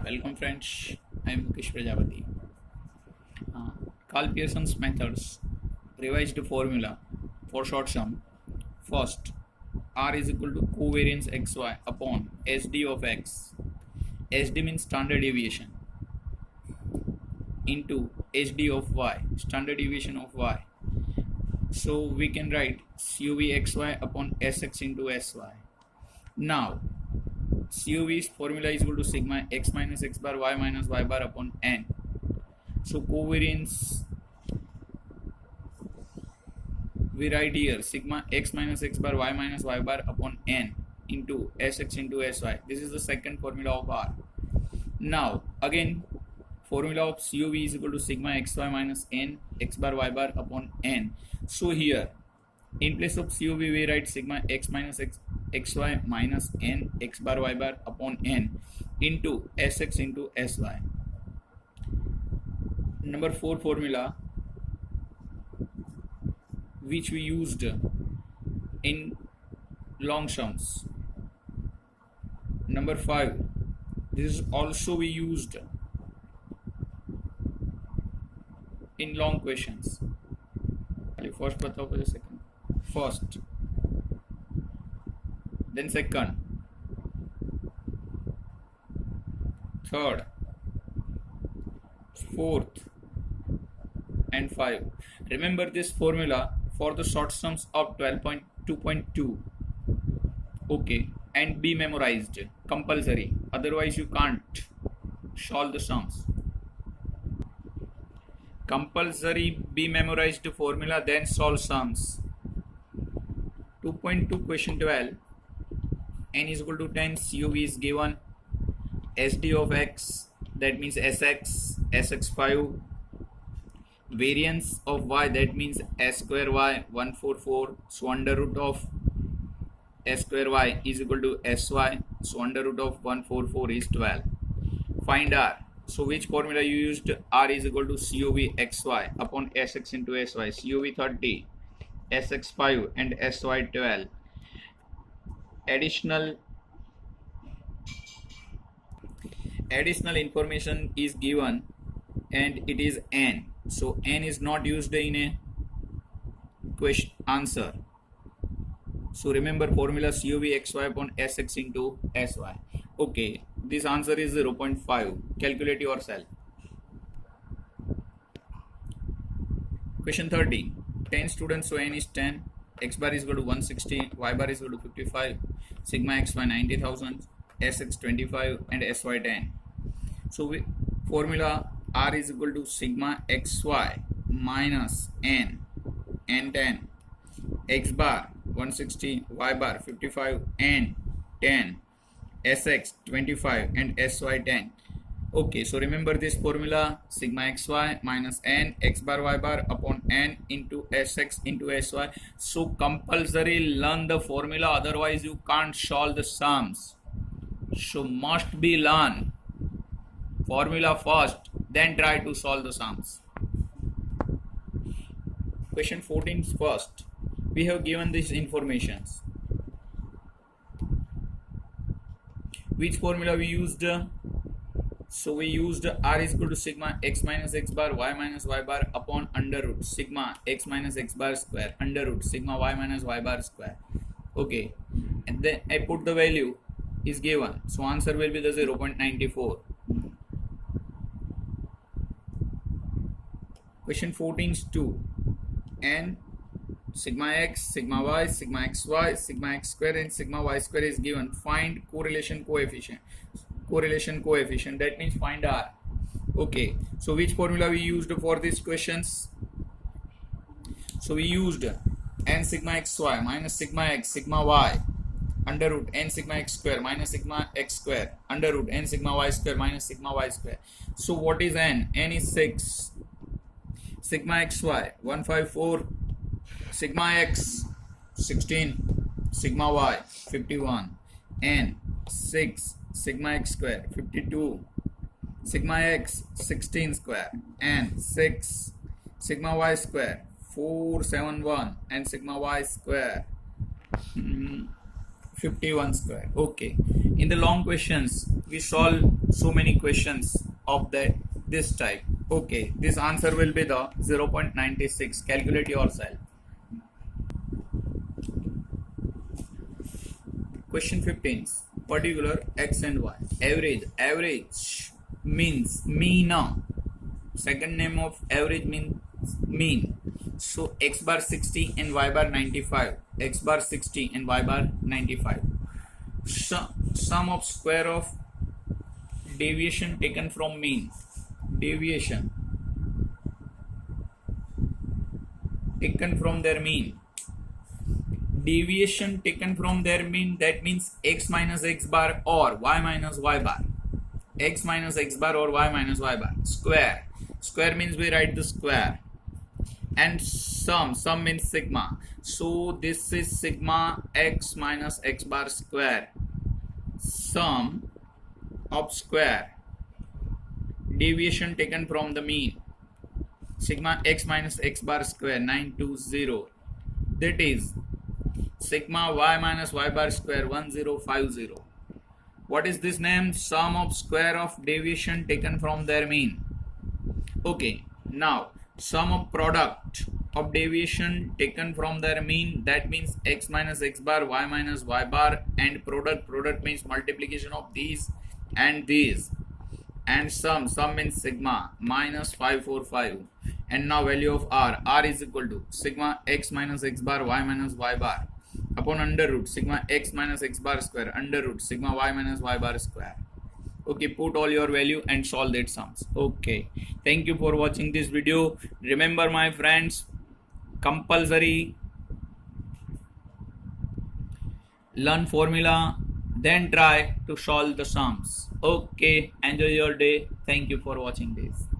Welcome friends, I am Mukesh Prajapati. Carl Pearson's methods revised formula for short sum. First, R is equal to covariance xy upon SD of x. SD means standard deviation into SD of y, standard deviation of y. So we can write COV xy upon Sx into Sy. Now, COV's formula is equal to sigma x minus x bar y minus y bar upon n. So covariance we write here sigma x minus x bar y minus y bar upon n into Sx into Sy. This is the second formula of R. Now again formula of COV is equal to sigma xy minus n x bar y bar upon n. So here in place of COV we write sigma x minus xy minus n x bar y bar upon n into Sx into Sy. Number 4 formula which we used in long sums. Number 5, this is also we used in long questions. First बताओ पहले second. First, then second, third, fourth, and 5. Remember this formula for the short sums of 12.2.2. Okay, and be memorized, compulsory. Otherwise, you can't solve the sums. Compulsory be memorized formula, then solve sums. 2.2 question 12. N is equal to 10. COV is given. SD of x, that means Sx, Sx5. Variance of y, that means s square y 144. So under root of s square y is equal to sy. So under root of 144 is 12. Find r. So which formula you used? R is equal to COV xy upon Sx into Sy. COV 30, Sx5 and Sy 12. Additional information is given and it is n. So n is not used in a question answer. So remember formula COV xy upon Sx into Sy. Okay, this answer is 0.5. Calculate yourself. Question 13. 10 students, so n is 10. X bar is equal to 160. Y bar is equal to 55. Sigma xy 90,000. Sx 25 and Sy 10. So formula R is equal to sigma xy minus n 10, x bar 160, y bar 55 and 10, Sx 25 and Sy 10. Okay, so remember this formula sigma xy minus n x bar y bar upon n into Sx into Sy. So compulsory learn the formula, otherwise you can't solve the sums. So must be learn formula first, then try to solve the sums. Question 14 first. We have given these informations. Which formula we used? So we used R is equal to sigma x minus x bar y minus y bar upon under root sigma x minus x bar square under root sigma y minus y bar square. Okay, and then I put the value is given. So answer will be the 0.94. Question 14 is 2. N sigma x, sigma y, sigma xy, sigma x square and sigma y square is given. Find correlation coefficient. That means find R. Okay. So which formula we used for these questions? So we used n sigma xy minus sigma x sigma y under root n sigma x square minus sigma x square under root n sigma y square minus sigma y square. So what is n? N is 6. Sigma xy 154, sigma x 16, sigma y 51, n 6, sigma x square 52, sigma x 16 square, n 6, sigma y square 471 and sigma y square 51 square. Okay. In the long questions, we solve so many questions of this type. Okay. This answer will be the 0.96. Calculate yourself. Question 15. Particular x and y. Average. Average means mean. Second name of average means mean. So x bar 60 and y bar 95. X bar 60 and y bar 95. Sum of square of deviation taken from mean. Deviation taken from their mean. Deviation taken from their mean, that means x minus x bar or y minus y bar. X minus x bar or y minus y bar. Square. Square means we write the square. And sum means sigma. So this is sigma x minus x bar square. Sum of square. Deviation taken from the mean. Sigma x minus x bar square 920. That is sigma y minus y bar square 1050. What is this name? Sum of square of deviation taken from their mean. Okay, now sum of product of deviation taken from their mean, that means x minus x bar, y minus y bar, and product means multiplication of these and these, and sum means sigma minus 545. And now value of r is equal to sigma x minus x bar, y minus y bar upon under root sigma x minus x bar square under root sigma y minus y bar square. Okay, put all your value and solve that sums. Okay, thank you for watching this video. Remember my friends, compulsory learn formula, then try to solve the sums. Okay, enjoy your day. Thank you for watching this.